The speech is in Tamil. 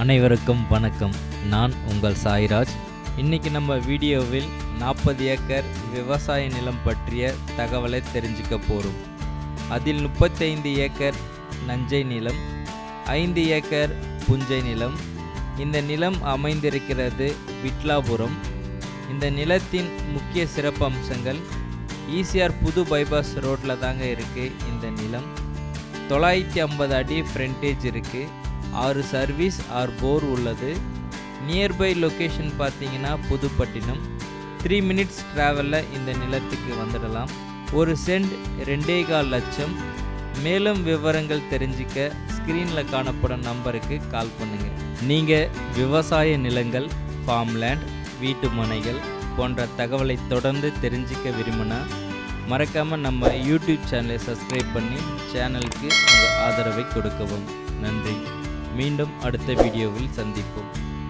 அனைவருக்கும் வணக்கம். நான் உங்கள் சாய்ராஜ். இன்றைக்கி நம்ம வீடியோவில் 40 ஏக்கர் விவசாய நிலம் பற்றிய தகவலை தெரிஞ்சுக்க போகிறோம். அதில் 35 ஏக்கர் நஞ்சை நிலம், 5 ஏக்கர் புஞ்சை நிலம். இந்த நிலம் அமைந்திருக்கிறது விட்லாபுரம். இந்த நிலத்தின் முக்கிய சிறப்பு அம்சங்கள்: ஈசிஆர் புது பைபாஸ் ரோட்டில் தாங்க இருக்குது இந்த நிலம். 950 அடி ஃப்ரண்டேஜ் இருக்குது. 6 சர்வீஸ் 6 போர் உள்ளது. நியர்பை லொக்கேஷன் பார்த்தீங்கன்னா புதுப்பட்டினம். 3 மினிட்ஸ் ட்ராவலில் இந்த நிலத்துக்கு வந்துடலாம். ஒரு சென்ட் 2.25 லட்சம். மேலும் விவரங்கள் தெரிஞ்சிக்க ஸ்க்ரீனில் காணப்படும் நம்பருக்கு கால் பண்ணுங்கள். நீங்கள் விவசாய நிலங்கள், ஃபார்ம்லேண்ட், வீட்டு மனைகள் போன்ற தகவலை தொடர்ந்து தெரிஞ்சிக்க விரும்பினா மறக்காமல் நம்ம யூடியூப் சேனலை சப்ஸ்கிரைப் பண்ணி சேனலுக்கு உங்கள் ஆதரவை கொடுக்கவும். நன்றி. மீண்டும் அடுத்த வீடியோவில் சந்திப்போம்.